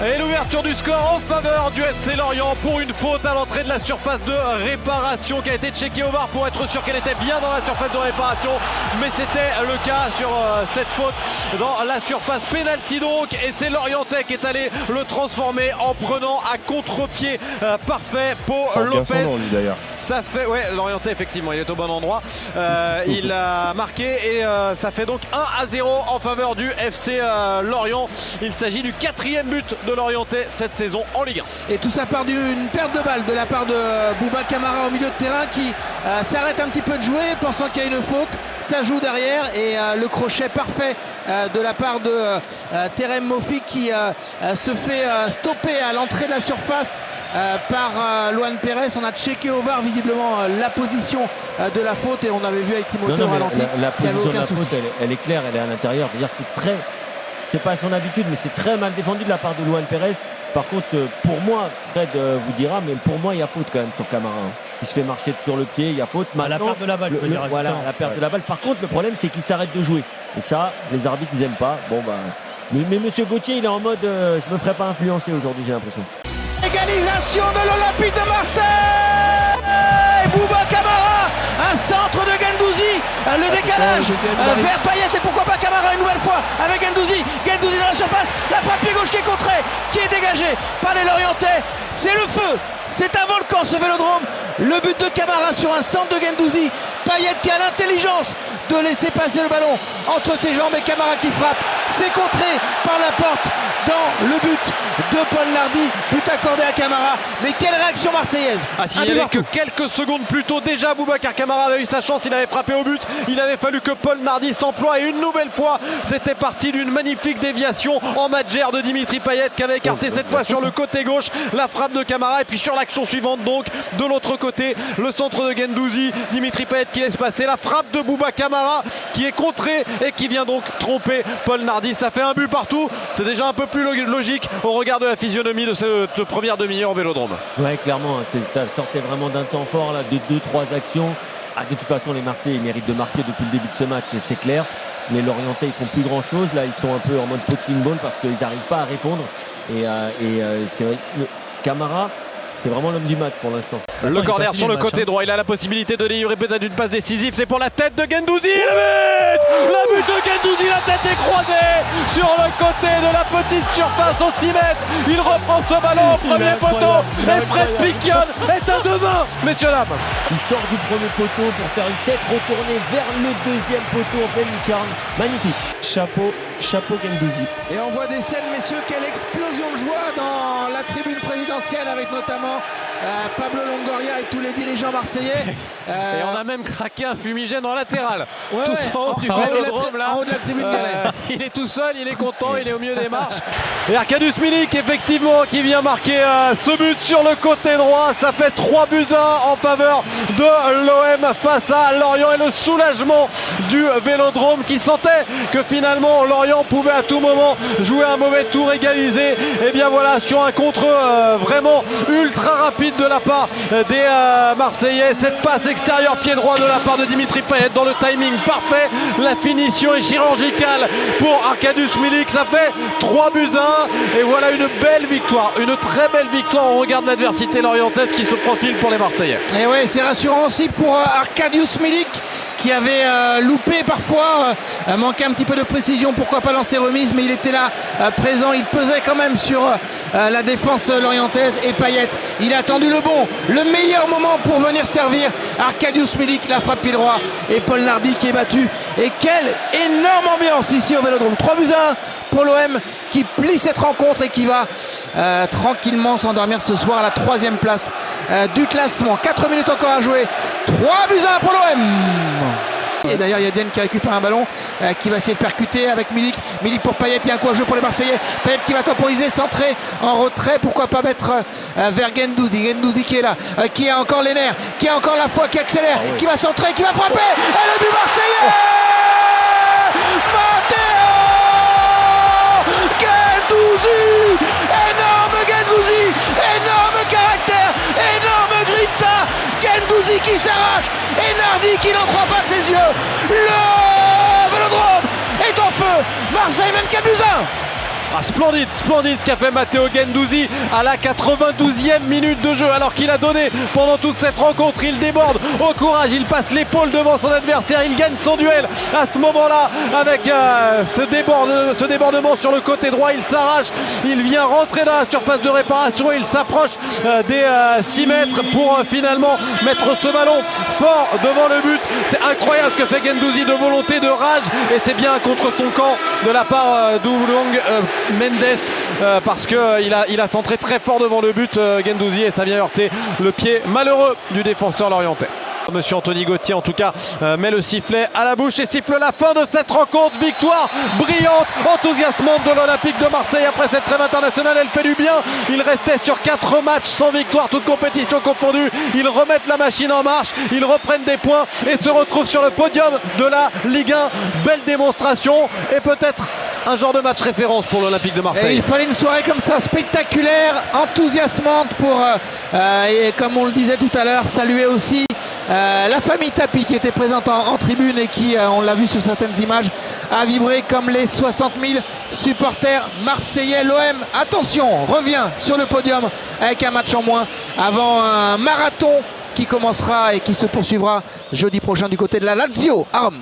Et l'ouverture du score en faveur du FC Lorient pour une faute à l'entrée de la surface de réparation qui a été checkée au VAR pour être sûr qu'elle était bien dans la surface de réparation. Mais c'était le cas sur cette faute dans la surface pénalty donc. Et c'est Lorientais qui est allé le transformer en prenant à contre-pied parfait Pau Lopez. Nom, lui, d'ailleurs. Ça fait, ouais, Lorientais effectivement, il est au bon endroit. Il a marqué et ça fait donc 1-0 en faveur du FC Lorient. Il s'agit du 4e but de Lorientais cette saison en Ligue 1. Et tout ça part d'une perte de balle de la part de Bouba Camara au milieu de terrain qui s'arrête un petit peu de jouer pensant qu'il y a une faute. Ça joue derrière et le crochet parfait de la part de Terem Moffi qui se fait stopper à l'entrée de la surface par Luan Pérez. On a checké au VAR visiblement la position de la faute et on avait vu avec Timothée au ralenti la qu'il n'y avait position de aucun la souci. faute, elle est claire, elle est à l'intérieur. C'est pas à son habitude, mais c'est très mal défendu de la part de Luan Pérez. Par contre, pour moi, Fred vous dira, mais pour moi, il y a faute quand même sur Camara. Il se fait marcher sur le pied, il y a faute. La perte de la balle. Voilà, la perte de la balle. Par contre, le problème, c'est qu'il s'arrête de jouer. Et ça, les arbitres, ils aiment pas. Bon, bah. Mais monsieur Gauthier, il est en mode je me ferai pas influencer aujourd'hui, j'ai l'impression. Égalisation de l'Olympique de Marseille. Bouba Camara, un centre de Guendouzi, le décalage vers Payet et pourquoi pas Camara une nouvelle fois avec Guendouzi dans la surface, la frappe pied gauche qui est contrée, qui est dégagée par les Lorientais. C'est le feu, c'est un volcan ce Vélodrome. Le but de Camara sur un centre de Guendouzi, Payet qui a l'intelligence de laisser passer le ballon entre ses jambes et Camara qui frappe. C'est contré par la porte dans le but de Paul Nardi, but accordé à Camara. Mais quelle réaction marseillaise! Ah, s'il n'y avait que quelques secondes plus tôt, déjà Boubacar Camara avait eu sa chance, il avait frappé au but. Il avait fallu que Paul Nardi s'emploie et une nouvelle fois, c'était parti d'une magnifique déviation en Madjer de Dimitri Payet qui avait écarté cette fois sur le côté gauche la frappe de Camara. Et puis sur l'action suivante donc, de l'autre côté, le centre de Guendouzi, Dimitri Payet qui laisse passer la frappe de Bouba Camara qui est contrée et qui vient donc tromper Paul Nardi. Ça fait un but partout, c'est déjà un peu plus logique au regard de la physionomie de cette première demi-heure au Vélodrome. Ouais, clairement, ça sortait vraiment d'un temps fort là, de 2-3 actions. De toute façon, les Marseillais ils méritent de marquer depuis le début de ce match, et c'est clair. Mais Lorientais, ils font plus grand chose. Là, ils sont un peu en mode punching ball parce qu'ils n'arrivent pas à répondre. C'est vrai, Camara, c'est vraiment l'homme du match pour l'instant. Le corner sur le côté droit, il a la possibilité de délivrer peut-être une passe décisive. C'est pour la tête de Guendouzi. Le but de Guendouzi, la tête est croisée sur le côté de la petite surface au 6 mètres. Il reprend ce ballon au premier poteau. Et Fred Piquion est à 2 mains, messieurs dames. Il sort du premier poteau pour faire une tête retournée vers le deuxième poteau en pleine lucarne. Magnifique. Chapeau Guendouzi. Et on voit des scènes, messieurs, quelle explosion de joie dans la tribune présidentielle avec notamment Pablo Longoria et tous les dirigeants marseillais. Et on a même craqué un fumigène en latéral. Ouais, tout en haut du en haut de la Vélodrome là. en haut de la tribune galère. Il est tout seul, il est content, il est au milieu des marches. Et Arkadiusz Milik effectivement qui vient marquer ce but sur le côté droit. Ça fait 3-1 en faveur de l'OM face à Lorient et le soulagement du Vélodrome qui sentait que finalement Lorient pouvait à tout moment jouer un mauvais tour, égaliser. Et bien voilà, sur un contre vraiment ultra rapide de la part des Marseillais, cette passe extérieure pied droit de la part de Dimitri Payet dans le timing parfait. La finition est chirurgicale pour Arkadiusz Milik. Ça fait 3-1 et voilà une belle victoire, une très belle victoire au regard de l'adversité lorientaise qui se profile pour les Marseillais. Et ouais, c'est rassurant aussi pour Arkadiusz Milik qui avait loupé parfois, manqué un petit peu de précision, pourquoi pas lancer remise, mais il était là présent, il pesait quand même sur la défense lorientaise. Et Payet, il a attendu le meilleur moment pour venir servir Arkadiusz Milik, la frappe pied droit et Paul Nardi qui est battu. Et quelle énorme ambiance ici au Vélodrome. 3-1 pour l'OM qui plie cette rencontre et qui va tranquillement s'endormir ce soir à la 3e place du classement. 4 minutes encore à jouer. 3-1 pour l'OM. Et d'ailleurs, il y a Dienne qui récupère un ballon, qui va essayer de percuter avec Milik. Milik pour Payet, il y a un coup à jouer pour les Marseillais. Payet qui va temporiser, centrer en retrait. Pourquoi pas mettre vers Guendouzi. Guendouzi qui est là, qui a encore les nerfs, qui a encore la foi, qui accélère, qui va centrer, qui va frapper. Et le but marseillais Matteo Guendouzi. Énorme Guendouzi, énorme caractère, énorme grinta. Guendouzi qui s'arrache et Nardi qui n'en croit pas de ses yeux. Le Vélodrome est en feu. Marseille mène 4-1. Splendide ce qu'a fait Matteo Guendouzi à la 92e minute de jeu, alors qu'il a donné pendant toute cette rencontre. Il déborde au courage, il passe l'épaule devant son adversaire, il gagne son duel à ce moment-là avec ce débordement sur le côté droit. Il s'arrache, il vient rentrer dans la surface de réparation, il s'approche des 6 mètres pour finalement mettre ce ballon fort devant le but. C'est incroyable ce que fait Guendouzi, de volonté, de rage, et c'est bien contre son camp de la part d'Oulong Mendes, parce qu'il a centré très fort devant le but, Guendouzi, et ça vient heurter le pied malheureux du défenseur lorientais. Monsieur Anthony Gauthier en tout cas met le sifflet à la bouche et siffle la fin de cette rencontre. Victoire brillante, enthousiasmante de l'Olympique de Marseille après cette trêve internationale. Elle fait du bien. Il restait sur 4 matchs sans victoire, toutes compétitions confondues. Ils remettent la machine en marche, ils reprennent des points et se retrouvent sur le podium de la Ligue 1. Belle démonstration et peut-être un genre de match référence pour l'Olympique de Marseille. Et il fallait une soirée comme ça, spectaculaire, enthousiasmante pour, et comme on le disait tout à l'heure, saluer aussi la famille Tapi qui était présente en tribune et qui, on l'a vu sur certaines images, a vibré comme les 60 000 supporters marseillais. L'OM, attention, revient sur le podium avec un match en moins avant un marathon qui commencera et qui se poursuivra jeudi prochain du côté de la Lazio à Rome.